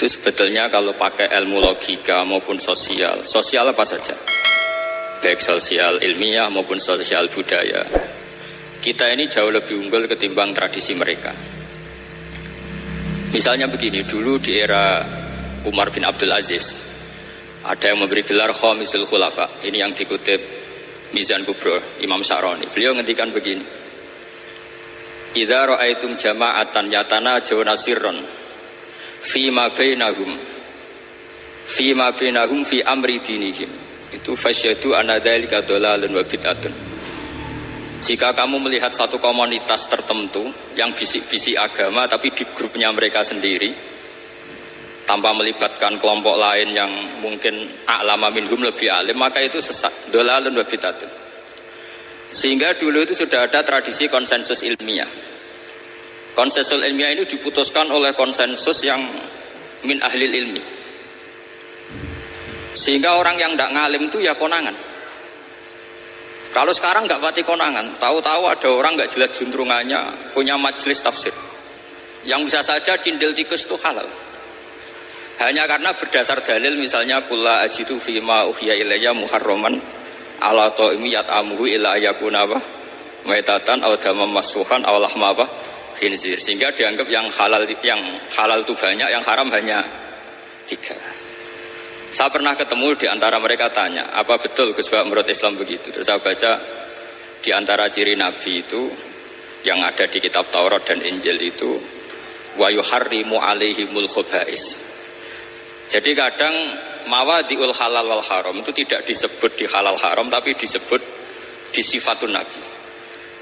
Itu sebetulnya kalau pakai ilmu logika maupun sosial apa saja, baik sosial ilmiah maupun sosial budaya, kita ini jauh lebih unggul ketimbang tradisi mereka. Misalnya begini, dulu di era Umar bin Abdul Aziz ada yang memberi gelar Khamisul Khulafa. Ini yang dikutip Mizan Kubro Imam Syaroni. Beliau ngendikan begini, idza ra'aitum jama'atan yatanajawna sirran fima bainahum fi amri dinihim, itu fasyadu anna dzalika dhalalun wa bid'atun. Jika kamu melihat satu komunitas tertentu yang bisik-bisik agama tapi di grupnya mereka sendiri tanpa melibatkan kelompok lain yang mungkin a'lama minhum, lebih alim, maka itu sesat, dhalalun wa bid'atun. Sehingga dulu itu sudah ada tradisi konsensus ilmiah. Konsensus ilmiah ini diputuskan oleh konsensus yang min ahlil ilmi. Sehingga orang yang tidak ngalim itu ya konangan. Kalau sekarang nggak pati konangan, tahu-tahu ada orang nggak jelas juntrungannya punya majelis tafsir yang bisa saja cindil tikus itu halal. Hanya karena berdasar dalil, misalnya kulla ajidu fima uhiya ilayya muharraman ala ta'imi yat'amuhu illa yakuna wa maitatan aw damam masfuhan aw lahma khinzir, sehingga dianggap yang halal itu banyak, yang haram hanya 3. Saya pernah ketemu di antara mereka, tanya, apa betul Gus Bah menurut Islam begitu? Terus saya baca di antara ciri Nabi itu yang ada di kitab Taurat dan Injil itu wa yuharrimu alaihimul khobais. Jadi kadang mawadiul halal wal haram itu tidak disebut di halal haram, tapi disebut di sifatun Nabi.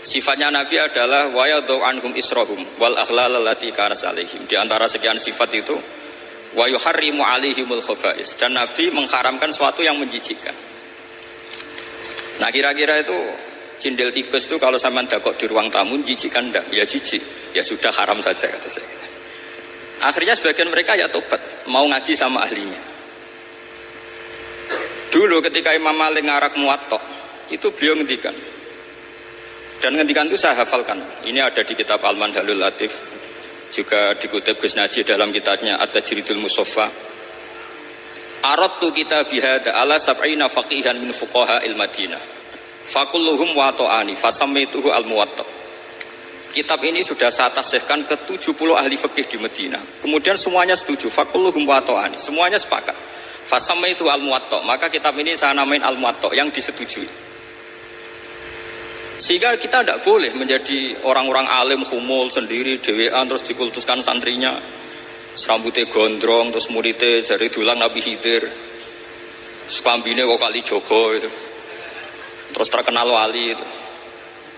Sifatnya Nabi adalah wa yadhu anhum israhum wal aghlal allati kanat alaihim. Di antara sekian sifat itu wa yuharrimu alaihimul khaba'is, dan Nabi mengharamkan sesuatu yang menjijikkan. Nah, kira-kira itu cindil tikus itu kalau sampean dakok di ruang tamu menjijikkan enggak? Ya jijik. Ya sudah, haram saja, kata saya. Akhirnya sebagian mereka ya tobat, mau ngaji sama ahlinya. Dulu ketika Imam Malik ngarak Muwatta, itu beliau ngendikan, dan ngendikan itu saya hafalkan. Ini ada di kitab Al-Manhalul Latif, juga dikutip Gus Najih dalam kitabnya At-Tajridul Musaffa. Aradtu kitabi hadza ala sab'ina faqihan min fuqaha il-Madinah. Fakulluhum wato'ani fasammaituhu al-Muwatta. Kitab ini sudah saya tasihkan ke 70 ahli fikih di Madinah. Kemudian semuanya setuju, fakulluhum wato'ani, semuanya sepakat. Fasammaituhu al-Muwatta, maka kitab ini saya namain al-Muwatta, yang disetujui. Sehingga kita tidak boleh menjadi orang-orang alim humul sendiri dewean terus dikultuskan santrinya, serambutnya gondrong, terus muridnya jari dulang Nabi Khidir, sekambine kok kali Jogo itu, terus terkenal wali itu.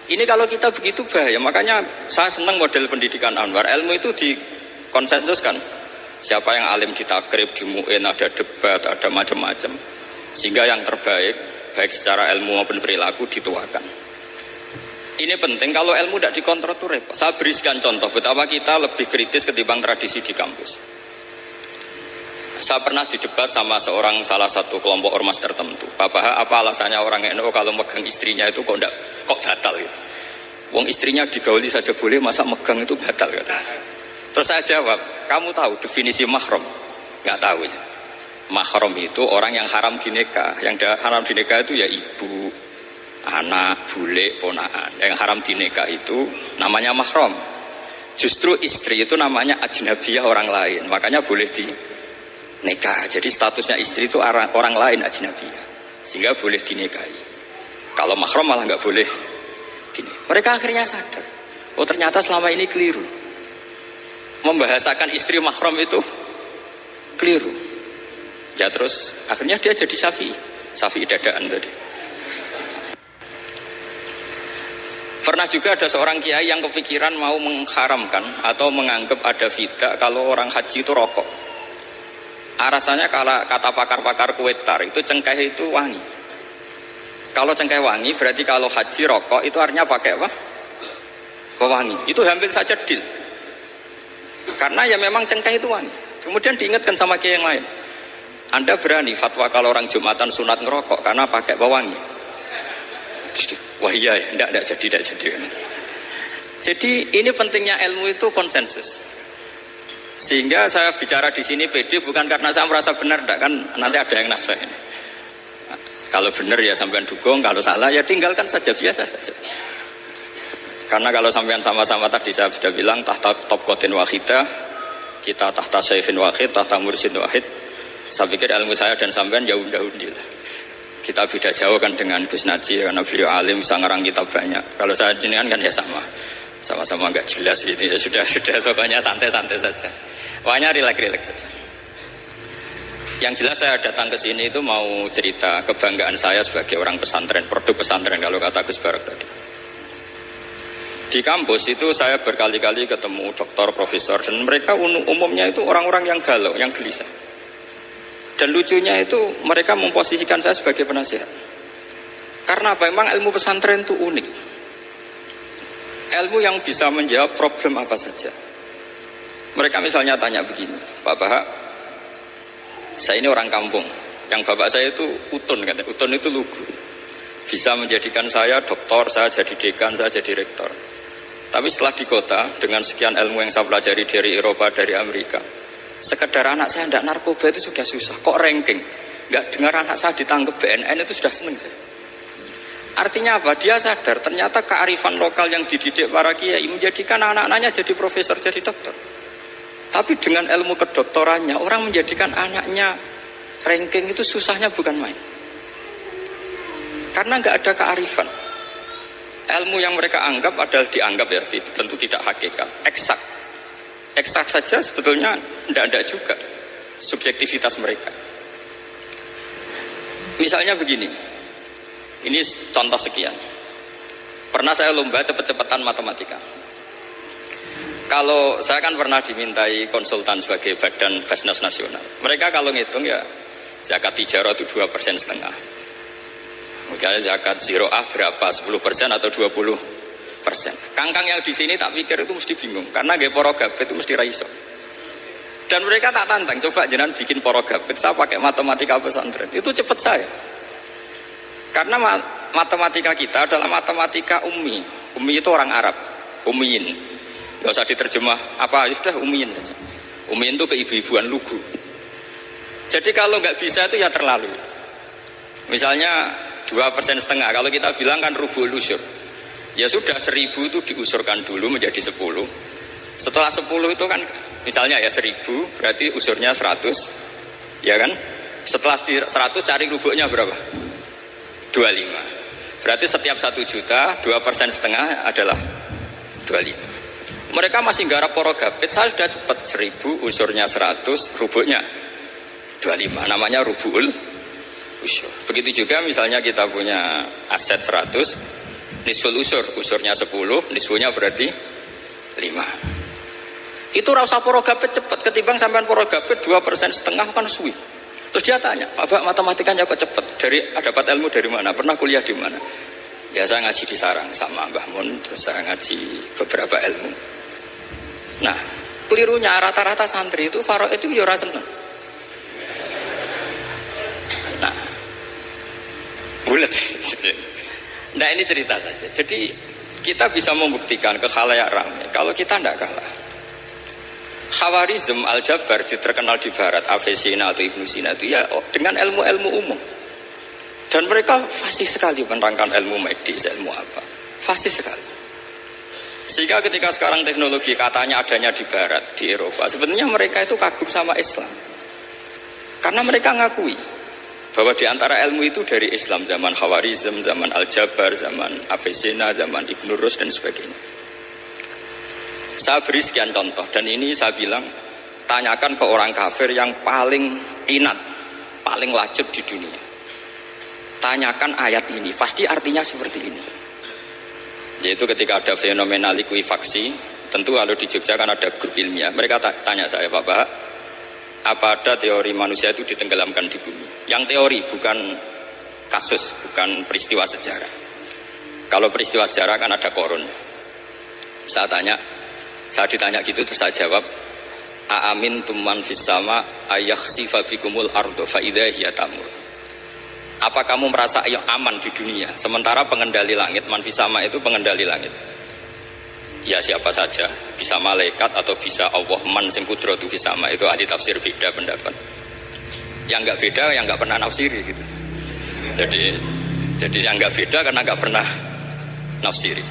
Ini kalau kita begitu bahaya. Makanya saya senang model pendidikan Anwar. Ilmu itu dikonsensuskan. Siapa yang alim ditakrib, di mu'in, ada debat, ada macam-macam, sehingga yang terbaik baik secara ilmu maupun perilaku dituakan. Ini penting. Kalau ilmu tidak dikontrol itu repot. Saya berikan contoh betapa kita lebih kritis ketimbang tradisi di kampus. Saya pernah didebat sama salah satu kelompok ormas tertentu. Bapak, apa alasannya orang NU kalau megang istrinya itu kok batal gitu? Wong istrinya digauli saja boleh, masa megang itu batal gitu. Terus saya jawab, kamu tahu definisi mahram? Nggak tahu ya. Mahram itu orang yang haram dinikah. Yang haram dinikah itu ya ibu, anak, bule, ponaan. Yang haram dinikah itu namanya mahram. Justru istri itu namanya ajnabiyah, orang lain. Makanya boleh dinikah. Jadi statusnya istri itu orang lain, ajnabiyah, sehingga boleh dinikahi. Kalau mahram malah nggak boleh dinikah. Mereka akhirnya sadar, oh ternyata selama ini keliru. Membahasakan istri mahram itu keliru. Ya terus akhirnya dia jadi Syafi'i dadaan tadi. Pernah juga ada seorang kiai yang kepikiran mau mengharamkan atau menganggap ada fidah kalau orang haji itu rokok. Rasanya kalau kata pakar-pakar kuetar itu cengkeh itu wangi. Kalau cengkeh wangi berarti kalau haji rokok itu artinya pakai apa? Pewangi. Itu hampir saja deal. Karena ya memang cengkeh itu wangi. Kemudian diingatkan sama kiai yang lain, Anda berani fatwa kalau orang Jumatan sunat ngerokok karena pakai pewangi? Wah iya ya, tidak jadi. Jadi ini pentingnya ilmu itu konsensus. Sehingga saya bicara di sini pede bukan karena saya merasa benar, enggak, kan nanti ada yang nasah ini. Nah, kalau benar ya sampean dukung, kalau salah ya tinggalkan saja, biasa saja. Karena kalau sampean sama-sama tadi saya sudah bilang tahta topqatin wahidah, kita tahta syaikhin wahid, tahta mursyid wahid. Saya pikir ilmu saya dan sampean ya undi lah. Kita beda jauh kan dengan Gus Naji, karena beliau alim, bisa ngarang kitab banyak. Kalau saya jenengan kan ya sama-sama nggak jelas ini, ya sudah pokoknya santai-santai saja. Pokoknya relax saja. Yang jelas saya datang ke sini itu mau cerita kebanggaan saya sebagai orang pesantren, produk pesantren kalau kata Gus Barak tadi. Di kampus itu saya berkali-kali ketemu doktor, profesor, dan mereka umumnya itu orang-orang yang galau, yang gelisah. Dan lucunya itu mereka memposisikan saya sebagai penasihat. Karena apa? Memang ilmu pesantren itu unik. Ilmu yang bisa menjawab problem apa saja. Mereka misalnya tanya begini, Pak Bahak, saya ini orang kampung. Yang bapak saya itu utun, katanya. Utun itu lugu. Bisa menjadikan saya doktor, saya jadi dekan, saya jadi rektor. Tapi setelah di kota, dengan sekian ilmu yang saya pelajari dari Eropa, dari Amerika, sekedar anak saya tidak narkoba itu sudah susah. Kok ranking? Nggak dengar anak saya ditangkap BNN itu sudah seneng saya. Artinya apa? Dia sadar ternyata kearifan lokal yang dididik para kiai menjadikan anak-anaknya jadi profesor, jadi dokter. Tapi dengan ilmu kedoktorannya, orang menjadikan anaknya ranking itu susahnya bukan main. Karena nggak ada kearifan. Ilmu yang mereka anggap adalah dianggap ya, tentu tidak hakikat, eksak. Eksak saja sebetulnya tidak juga subjektivitas mereka. Misalnya begini, ini contoh sekian. Pernah saya lomba cepet-cepetan matematika. Kalau saya kan pernah dimintai konsultan sebagai badan Basnas Nasional. Mereka kalau ngitung ya zakat tijarah itu 2,5%. Mungkin zakat ziro'ah berapa? 10% atau 20%. Kangkang yang di sini tak pikir itu mesti bingung karena gaya porogabet itu mesti raiso. Dan mereka tak tantang, coba jenengan bikin porogabet, saya pakai matematika pesantren, itu cepat saya. Karena matematika kita adalah matematika ummi. Ummi itu orang Arab, ummiin. Gak usah diterjemah apa, sudah ummiin saja. Ummiin itu keibu-ibuan lugu. Jadi kalau nggak bisa itu ya terlalu. Misalnya 2,5%, kalau kita bilang kan rubul usur. Ya sudah 1.000 itu diusurkan dulu menjadi 10. Setelah 10 itu kan misalnya ya 1.000 berarti usurnya 100. Ya kan? Setelah 100 cari rubuknya berapa? 25. Berarti setiap 1 juta 2,5% adalah 25. Mereka masih garap porogabit, saya sudah cepat 1.000 usurnya 100, rubuknya 25. Namanya rubul usur. Begitu juga misalnya kita punya aset 100, nisful usurnya 10, nisfunya berarti 5. Itu rasa porogabit cepat ketimbang sampean porogabit 2,5% kan suwi. Terus dia tanya, Pak matematikanya kok cepat? Dapat ilmu dari mana? Pernah kuliah di mana? Ya saya ngaji di sarang sama Mbah Mun, terus saya ngaji beberapa ilmu. Nah, kelirunya rata-rata santri itu faro itu ya ora seneng. Nah, bulat. Nah ini cerita saja. Jadi kita bisa membuktikan ke khalayak ramai kalau kita tidak kalah. Khawarizm Al-Jabar terkenal di barat, Avicenna atau Ibnu Sina itu ya dengan ilmu-ilmu umum. Dan mereka fasih sekali menerangkan ilmu medis, ilmu apa. Fasih sekali. Sehingga ketika sekarang teknologi katanya adanya di barat, di Eropa, sebenarnya mereka itu kagum sama Islam. Karena mereka ngakui bahwa di antara ilmu itu dari Islam, zaman Khawarizm, zaman Al-Jabar, zaman Avicenna, zaman Ibnu Rus dan sebagainya. Saya beri sekian contoh dan ini saya bilang tanyakan ke orang kafir yang paling inat, paling lacip di dunia. Tanyakan ayat ini, pasti artinya seperti ini. Yaitu ketika ada fenomena likuifaksi, tentu kalau di Jogja kan ada grup ilmiah. Mereka tanya saya, Pak Bahak, apa ada teori manusia itu ditenggelamkan di bumi? Yang teori, bukan kasus, bukan peristiwa sejarah. Kalau peristiwa sejarah kan ada korun. Saya ditanya gitu terus saya jawab, Aamin tuman fis sama ayakhsifa bikumul ardo fa idza hiya tamur. Apa kamu merasa aman di dunia sementara pengendali langit, man fis sama itu pengendali langit. ya siapa saja, bisa malaikat atau bisa Allah man sing kudratu sama, itu ahli tafsir beda pendapat. Yang nggak beda yang nggak pernah nafsiri gitu. Jadi yang nggak beda karena nggak pernah nafsiri.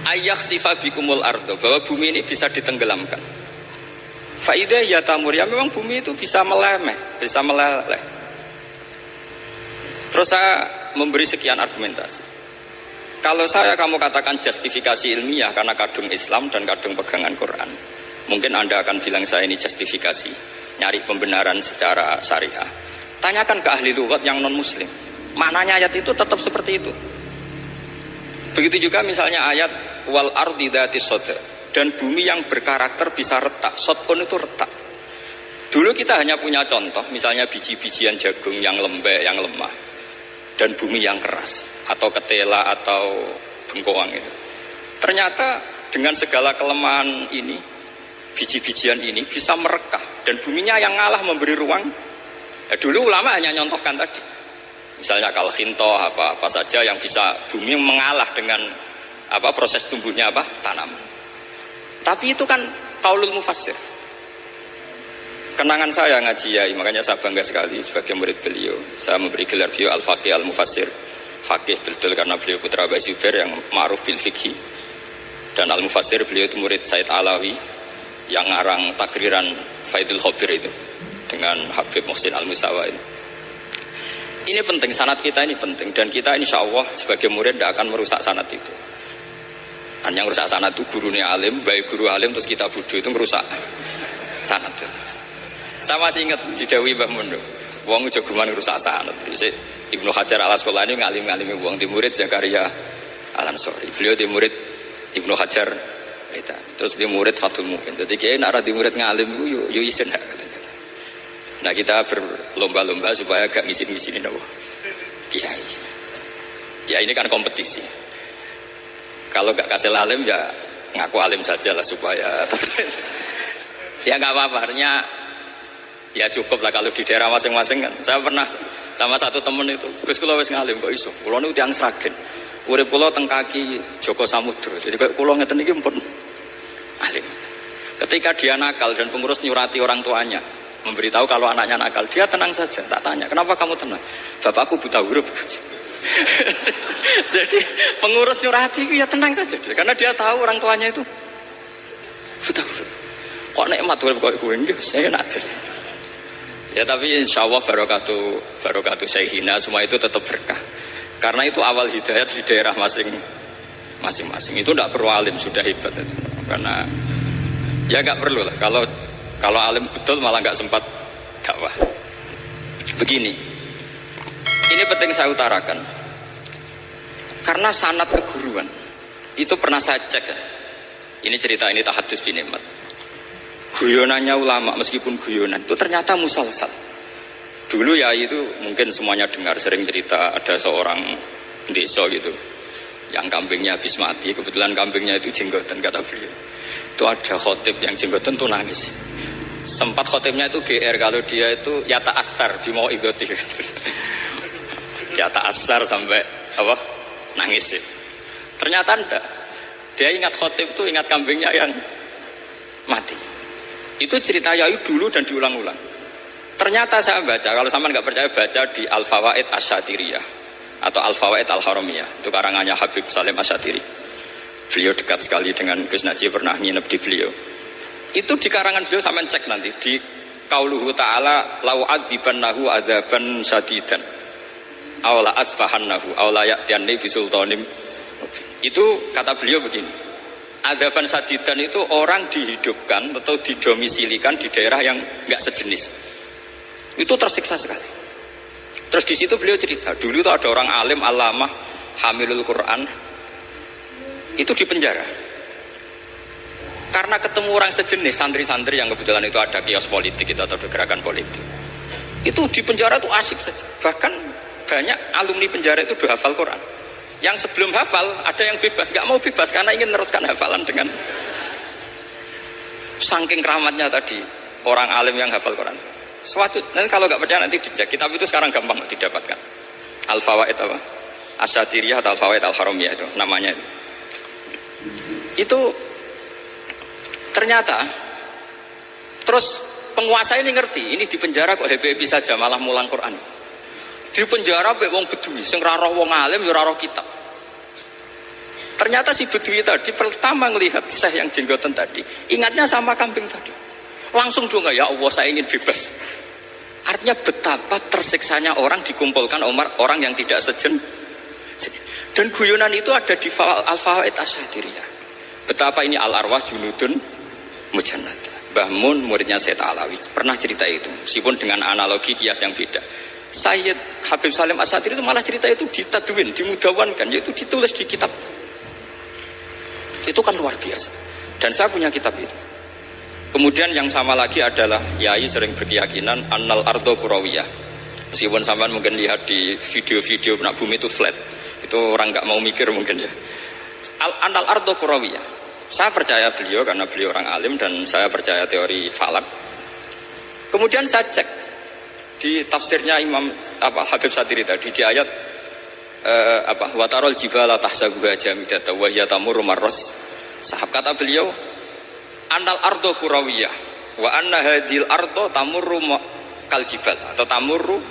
Ayah sifabikumul ardo, bahwa bumi ini bisa ditenggelamkan. Faidah ya tamur, ya memang bumi itu bisa meleleh. Terus saya memberi sekian argumentasi. Kalau kamu katakan justifikasi ilmiah karena kadung Islam dan kadung pegangan Quran, mungkin Anda akan bilang saya ini justifikasi, nyari pembenaran secara syariah. Tanyakan ke ahli lughat yang non muslim, maknanya ayat itu tetap seperti itu. Begitu juga misalnya ayat wal ardi dzati sodha, dan bumi yang berkarakter bisa retak. Sodkon itu retak. Dulu kita hanya punya contoh, misalnya biji-bijian jagung yang lembek, yang lemah, dan bumi yang keras, atau ketela atau bengkoang itu. Ternyata dengan segala kelemahan ini, biji-bijian ini bisa merekah, dan buminya yang ngalah memberi ruang. Dulu ulama hanya nyontohkan tadi, misalnya kalkhinto apa saja yang bisa bumi mengalah dengan proses tumbuhnya tanaman. Tapi itu kan qaulul mufassir. Kenangan saya ngaji Yai, makanya saya bangga sekali sebagai murid beliau. Saya memberi gelar beliau Al-Faqih Al-Mufassir. Faqih betul karena beliau putra Abu Zubair yang ma'ruf bil fiqhi. Dan Al-Mufassir beliau itu murid Said Alawi yang ngarang takriran Faidul Khabir itu dengan Habib Muhsin Al-Musawa itu. Ini penting, sanad kita ini penting, dan kita insya Allah sebagai murid tidak akan merusak sanad itu. Dan yang merusak sanad itu gurunya alim, baik guru alim terus kita bodoh, itu merusak sanad itu. Saya masih ingat didawi Mbah Mun, wong jagoan rusak sanad. Ibnu Hajar Al-Asqalani ngalim-ngalimi wong di murid Zakaria Al-Ansori. Beliau di murid Ibnu Hajar itu. Terus di murid Fathul Mu'in. Jadi kiai nak di murid ngalim yo isen katanya. Nah, kita berlomba-lomba supaya gak ngisin-ngisinin Allah kiai. Ya ini kan kompetisi. Kalau gak kasih alim ya ngaku alim saja lah supaya ya gak apa-apa. Ya cukup lah kalau di daerah masing-masing kan. Saya pernah sama satu temen itu, Gus kula wis ngalim kok iso. Kula niku tiyang Sragen. Urip kula teng kaki Joko Samudra. Jadi kok kula ngeten iki pun alim. Ketika dia nakal dan pengurus nyurati orang tuanya, memberitahu kalau anaknya nakal, dia tenang saja. Tak tanya, "Kenapa kamu tenang?" "Bapakku buta huruf." Jadi pengurus nyurati itu ya tenang saja dia, karena dia tahu orang tuanya itu buta huruf. Kok nikmat urip kok kowe nggih, saya najar. Ya tapi insya Allah barokatuh Syekhina semua itu tetap berkah. Karena itu awal hidayat di daerah masing-masing. Itu tidak perlu alim, sudah hebat itu. Karena ya nggak perlu lah. Kalau alim betul malah nggak sempat dakwah. Begini, ini penting saya utarakan. Karena sanad keguruan itu pernah saya cek. Ini cerita ini tahadus bin Nikmat. Guyonannya ulama meskipun guyonan itu ternyata musalsal. Dulu ya itu mungkin semuanya dengar sering cerita ada seorang desa gitu yang kambingnya habis mati, kebetulan kambingnya itu jenggotan kata beliau. Itu ada khotib yang jenggotan tuh nangis. Sempat khotibnya itu GR kalau dia itu ya ta'assar bimau idoti. Ya ta'assar sampai nangis. Ternyata enggak. Dia ingat khotib itu ingat kambingnya yang mati. Itu cerita Yai dulu dan diulang-ulang. Ternyata saya baca, kalau sampean nggak percaya baca di Al-Fawaid Asy-Syatiriyah atau Al-Fawaid Al-Haramiyah, itu karangannya Habib Salim Asy-Syatiri. Beliau dekat sekali dengan Gus Najib, pernah nginep di beliau. Itu di karangan beliau sampean cek nanti di qauluhu ta'ala lau adzibannahu adzaban syadidan aw la asfahannahu aw la ya'tiyanni bi sultanim. Itu kata beliau begini. Adzaban sadidan itu orang dihidupkan atau didomisilikan di daerah yang enggak sejenis. Itu tersiksa sekali. Terus di situ beliau cerita, dulu itu ada orang alim alamah hamilul Quran itu di penjara. Karena ketemu orang sejenis, santri-santri yang kebetulan itu ada kios politik itu atau gerakan politik. Itu di penjara itu asik saja. Bahkan banyak alumni penjara itu udah hafal Quran. Yang sebelum hafal ada yang bebas, nggak mau bebas karena ingin meneruskan hafalan dengan saking keramatnya tadi orang alim yang hafal Quran. Suatu nanti kalau nggak percaya nanti dicek. Kitab itu sekarang gampang didapatkan. Al-Fawaid Asy-Syatiriyah atau Al-Fawaid Al-Haramiyah itu namanya itu. itu ternyata terus penguasa ini ngerti, ini di penjara kok happy-happy saja malah mulang Quran. Di penjara mbek wong bedui sing ora roh wong alim ya ora roh kitab. Ternyata si bedui tadi pertama melihat syekh yang jenggotan tadi, ingatnya sama kambing tadi. Langsung doa, ya Allah saya ingin bebas. Artinya betapa tersiksanya orang dikumpulkan orang yang tidak sejen. Dan guyonan itu ada di Al-Fawaid Asy-Syadiriyah. Betapa ini al-arwah junudun mujannada. Mbah Mun muridnya Sayyid Alawi pernah cerita itu, meskipun dengan analogi kias yang beda. Sayyid Habib Salim Asy-Syadiri itu malah cerita itu ditadwin, dimudawankan, yaitu ditulis di kitab. Itu kan luar biasa. Dan saya punya kitab itu. Kemudian yang sama lagi adalah Yai sering berkeyakinan annal ardo kurawiyah. Meskipun sampean mungkin lihat di video-video nak bumi itu flat, itu orang nggak mau mikir mungkin ya. Annal ardo kurawiyah. Saya percaya beliau karena beliau orang alim dan saya percaya teori falak. Kemudian saya cek di tafsirnya Imam Habib Syadiri tadi di ayat watarol jibala tahsabuha jamidata wa hiya tamurru marras sahab, kata beliau annal ardo kurawiyah wa anna hadhil ardo tamurru kal jibal atau tamurru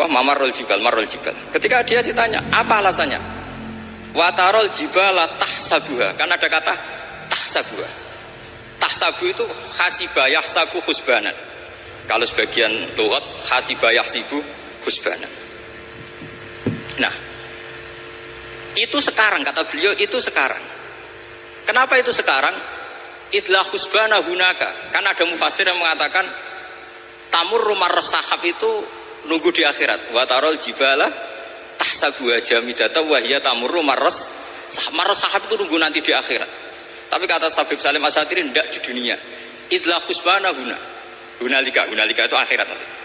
mamarul jibal marul jibal. Ketika dia ditanya apa alasannya, watarol jibala tahsabuha, kan ada kata tahsabuha. Tahsabu itu hasibah yahsabu husbanan. Kalau sebagian lughat hasibah yahsibu husbanan. Nah, itu sekarang kata beliau, itu sekarang. Kenapa itu sekarang? Idlah husbana hunaka. Kan ada mufassir yang mengatakan tamur rumah resahab itu nunggu di akhirat. Watarol jibala tahsabuha jamidata wa hiya tamur rumah resahab itu nunggu nanti di akhirat. Tapi kata Habib Salim Asy-Syadiri tidak di dunia. Idlah husbana hunalika itu akhirat maksudnya.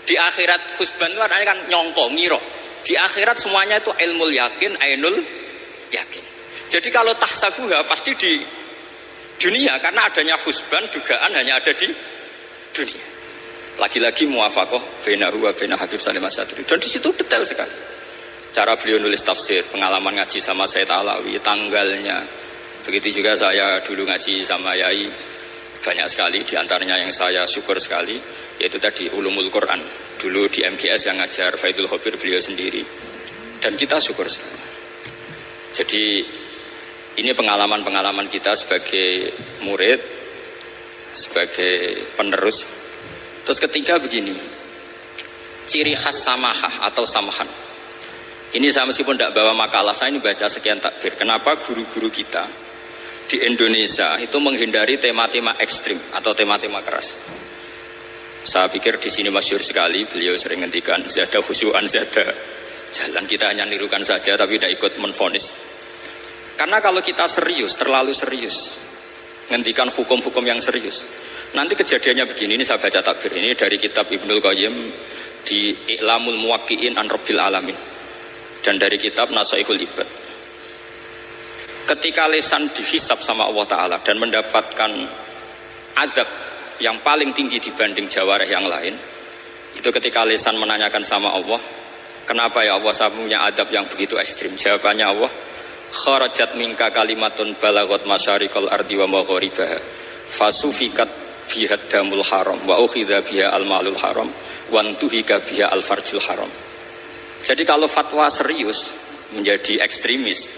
Di akhirat husban itu artinya kan nyongko, ngiro. Di akhirat semuanya itu ilmul yakin, ainul yakin. Jadi kalau tahsabuha pasti di dunia, karena adanya husban dugaan hanya ada di dunia. Lagi-lagi muwafaqah bainahu wa bain Habib Salim Asy-Syadiri. Dan di situ detail sekali. Cara beliau nulis tafsir, pengalaman ngaji sama Sayyid Alawi, tanggalnya. Begitu juga saya dulu ngaji sama Yai, banyak sekali diantaranya yang saya syukur sekali, yaitu tadi Ulumul Quran. Dulu di MGS yang ngajar Faidul Khobir beliau sendiri, dan kita syukur sekali. Jadi ini pengalaman-pengalaman kita sebagai murid, sebagai penerus. Terus ketiga begini, ciri khas samahah atau samahan. Ini saya meskipun tidak bawa makalah, saya ini baca sekian takbir. Kenapa guru-guru kita di Indonesia itu menghindari tema-tema ekstrim atau tema-tema keras? Saya pikir di sini masyhur sekali, beliau sering ngendikan zada khusyu'an zada jalan, kita hanya nirukan saja tapi tidak ikut menvonis. Karena kalau kita serius, terlalu serius ngendikan hukum-hukum yang serius, nanti kejadiannya begini. Ini saya baca takbir ini dari kitab Ibnul Qayyim di I'lamul Muwaqqi'in an Rabbil Alamin dan dari kitab Nasaihul Ibad. Ketika lisan dihisab sama Allah Ta'ala dan mendapatkan azab yang paling tinggi dibanding jawarih yang lain, itu ketika lisan menanyakan sama Allah, kenapa ya Allah saya punya azab yang begitu ekstrim? Jawabannya Allah, kharajat minka kalimatun balagot masyarikal ardi wa magharibaha fasufikat bihad damul haram wa ukhidha biha al-malul haram wantuhika biha al-farjul haram. Jadi kalau fatwa serius menjadi ekstremis,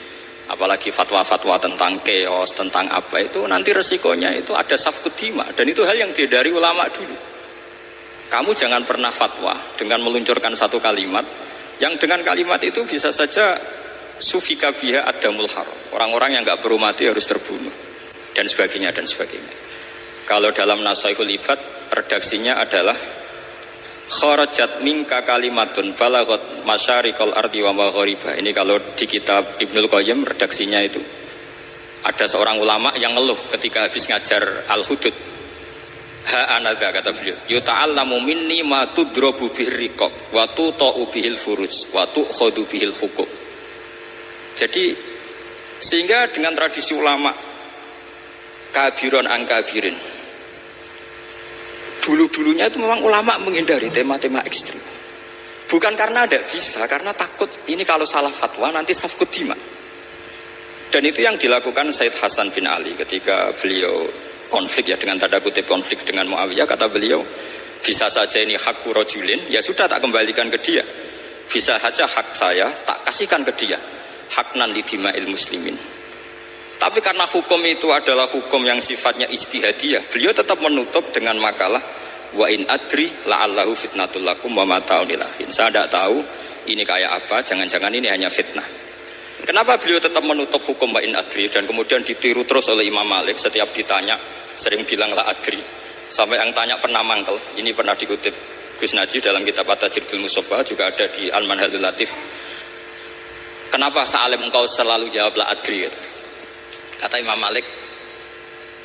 apalagi fatwa-fatwa tentang chaos, tentang apa, itu nanti resikonya itu ada safkut dima, dan itu hal yang dihindari ulama dulu. Kamu jangan pernah fatwa dengan meluncurkan satu kalimat yang dengan kalimat itu bisa saja sufika biha adamul haram, orang-orang yang nggak perlu mati harus terbunuh, dan sebagainya dan sebagainya. Kalau dalam Nasaihul Ibad redaksinya adalah kharajat minka kalimatun balagot masyarikal ardi wa maghariba. Ini kalau di kitab Ibnul Qayyim redaksinya itu ada seorang ulama yang ngeluh ketika habis ngajar Al-Hudud. Ha anadha, kata beliau, yuta'allamu minni ma tudrobu bihir riqab wa tuta'u bihil furuj wa tu'khodu bihil hukum. Jadi sehingga dengan tradisi ulama kabiron angkabirin, dulu-dulunya itu memang ulama menghindari tema-tema ekstrim. Bukan karena tidak bisa, karena takut ini kalau salah fatwa nanti safkut dima. Dan itu yang dilakukan Said Hasan bin Ali ketika beliau konflik, ya dengan tanda kutip konflik dengan Muawiyah. Kata beliau, bisa saja ini hakku rojulin, ya sudah tak kembalikan ke dia. Bisa saja hak saya tak kasihkan ke dia, haknan lidima'il muslimin. Tapi karena hukum itu adalah hukum yang sifatnya ijtihadiyah, beliau tetap menutup dengan makalah wa in adri la'allahu fitnatul lakum wa mata'un ilahin. Saya tidak tahu ini kayak apa, jangan-jangan ini hanya fitnah. Kenapa beliau tetap menutup hukum wa in adri dan kemudian ditiru terus oleh Imam Malik, setiap ditanya sering bilang la adri, sampai yang tanya pernah mangkel. Ini pernah dikutip Gus Najib dalam kitab At-Tajridul Mustafa, juga ada di Al-Manhalul Latif. Kenapa sa'alim engkau selalu jawab la adri? Kata Imam Malik,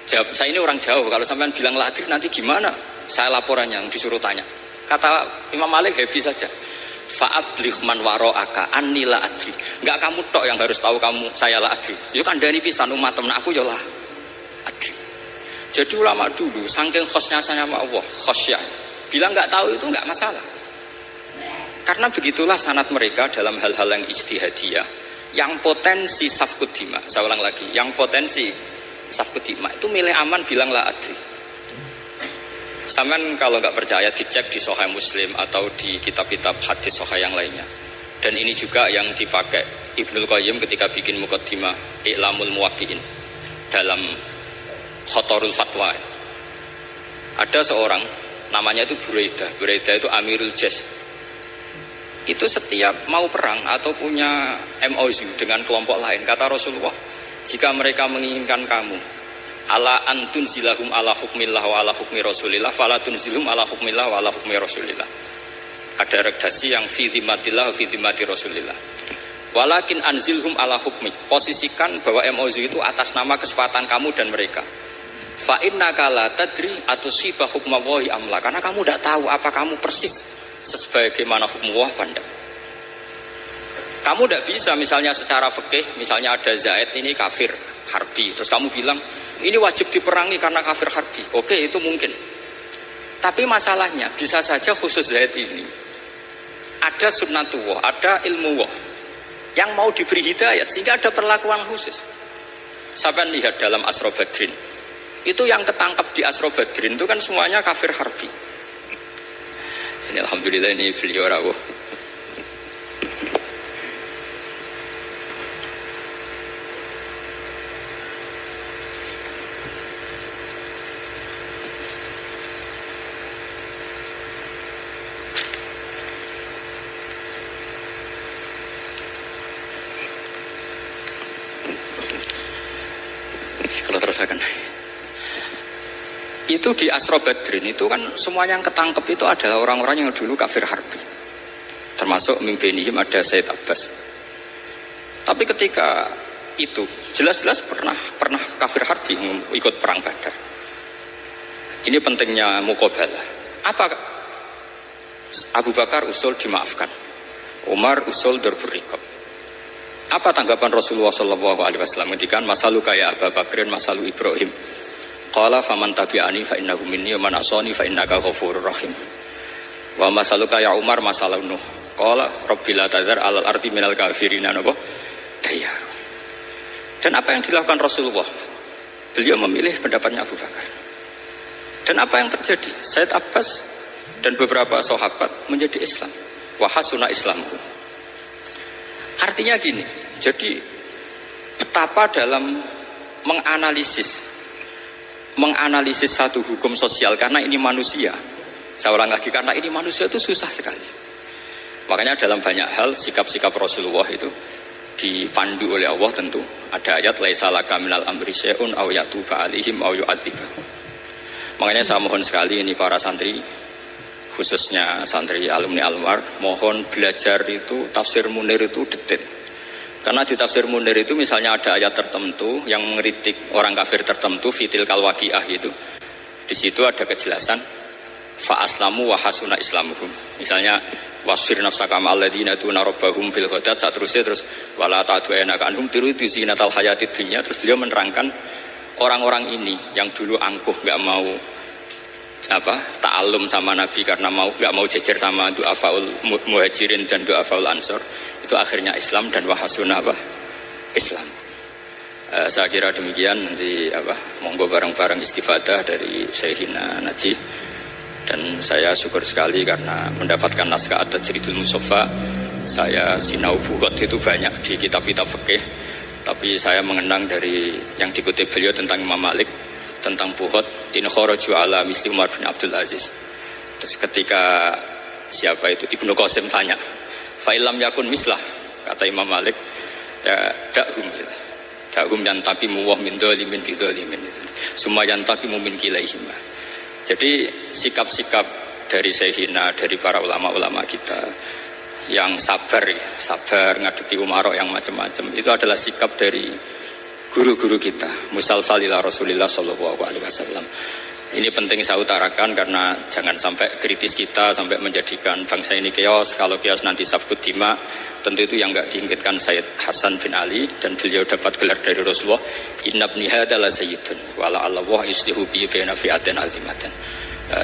jawab, saya ini orang jauh, kalau sampean bilang la adri nanti gimana? Saya laporannya, disuruh tanya. Kata Imam Malik, happy saja. Fa'abligh man wara'aka anni la adri. Enggak kamu tok yang harus tahu kamu saya la adri. Yo kandhani pisan umat temen aku yo la adri. Jadi ulama dulu saking khosnya sama Allah, khosyah. Bilang enggak tahu itu enggak masalah. Karena begitulah sanad mereka dalam hal-hal yang ijtihadiyah, yang potensi safkut dima. Saya ulang lagi, yang potensi safkut dima itu milih aman bilang la adri. Sampean kalau nggak percaya dicek di Sahih Muslim atau di kitab-kitab hadis Sahih yang lainnya. Dan ini juga yang dipakai Ibnul Qayyim ketika bikin Muqaddimah I'lamul Muwaqqi'in dalam Khotorul Fatwa. Ada seorang namanya itu Buraidah. Buraidah itu Amirul Jais. Itu setiap mau perang atau punya MOU dengan kelompok lain, kata Rasulullah, jika mereka menginginkan kamu ala antun zilahum ala hukmillah wa ala hukmi rasulillah falatun zilhum ala hukmillah wa ala hukmi rasulillah. Ada redaksi yang fi dhimmatillah fi dhimmati rasulillah. Walakin anzilhum ala hukmi, posisikan bahwa MOU itu atas nama kesepakatan kamu dan mereka. Fa innaka la tadri atusiba hukmallahi amla, karena kamu tidak tahu apa kamu persis sebagaimana hukum Allah pada. Kamu tidak bisa misalnya secara fikih, misalnya ada Zaid ini kafir harbi, terus kamu bilang ini wajib diperangi karena kafir harbi. Oke, itu mungkin. Tapi masalahnya bisa saja khusus Zaid ini ada sunnatullah, ada ilmu Allah yang mau diberi hidayat sehingga ada perlakuan khusus. Sampai lihat dalam Asra Badrin, itu yang ketangkap di Asra Badrin itu kan semuanya kafir harbi. Ini alhamdulillah ini beliau rawuh. Terusakan. Itu di Asra Badrin itu kan semuanya yang ketangkep itu adalah orang-orang yang dulu kafir harbi, termasuk mimpinihim ada Said Abbas. Tapi ketika itu jelas-jelas pernah kafir harbi ikut perang Badar. Ini pentingnya muqabalah. Apa Abu Bakar usul dimaafkan, Umar usul darbur riqab. Apa tanggapan Rasulullah SAW ketika masalu kaya Abu Bakrin masalu Ibrahim? Qala faman tabi'ani fa innahu minni wa man asani fa innaka ghafurur rahim. Wa masalu kaya Umar masalu Nuh. Qala rabbil tadzar alal ardi minal kafirina napa dayar. Dan apa yang dilakukan Rasulullah? Beliau memilih pendapatnya Abu Bakar. Dan apa yang terjadi? Said Abbas dan beberapa sahabat menjadi Islam. Wa hasuna islamuhum. Artinya gini, jadi betapa dalam menganalisis satu hukum sosial, karena ini manusia. Saya ulang lagi, karena ini manusia itu susah sekali. Makanya dalam banyak hal sikap-sikap Rasulullah itu dipandu oleh Allah tentu. Ada ayat laisa laka minal amri syai'un aw yatuba alaihim aw yu'adzibahum. Makanya saya mohon sekali ini para santri, khususnya santri alumni Almar, mohon belajar itu tafsir Munir itu detail. Karena di tafsir Munir itu misalnya ada ayat tertentu yang mengkritik orang kafir tertentu, fitil kalwaqiah gitu. Di situ ada kejelasan fa aslamu wa hasuna islamuhum. Misalnya wasfir nafsaka ma'al ladzina tuna rabbahum bil ghadat, terus wala ta'du'ana kanhum turidu zinatal hayatid dunya. Terus beliau menerangkan orang-orang ini yang dulu angkuh enggak mau ta'alum sama Nabi karena enggak mau jejer sama du'afaul muhajirin dan du'afaul ansor, itu akhirnya Islam dan wahasuna Islam. Saya kira demikian, nanti monggo bareng-bareng istifadah dari Syekhina Najih. Dan saya syukur sekali karena mendapatkan naskah At-Tajridul Mustafa. Saya sinau bukhot itu banyak di kitab-kitab fikih, tapi saya mengenang dari yang dikutip beliau tentang Imam Malik, tentang bukhot, in kharaju ala misli Umar bin Abdul Aziz. Terus ketika siapa itu Ibnu Qasim tanya, fa'ilam yakun mislah, kata Imam Malik, ya dakhum gitu. Dakhum yantaqimu wa min dzalimin bi dzalimin gitu. Summa yantaqimu min kilaihima. Jadi sikap-sikap dari Syekhina, dari para ulama-ulama kita yang sabar ngadepi umarok yang macam-macam, itu adalah sikap dari guru-guru kita, musalsal ila Rasulillah sallallahu alaihi wasallam. Ini penting saya utarakan karena jangan sampai kritis kita sampai menjadikan bangsa ini keos. Kalau keos nanti safkut dima, tentu itu yang enggak diinginkan Sayyid Hasan bin Ali, dan beliau dapat gelar dari Rasulullah, inna ibni hadza la sayyidun wa la Allah yuslihu bi baina fi'atin azimatan.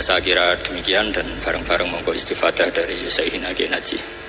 Saya kira demikian, dan bareng-bareng monggo istifadah dari Syekhina Najih.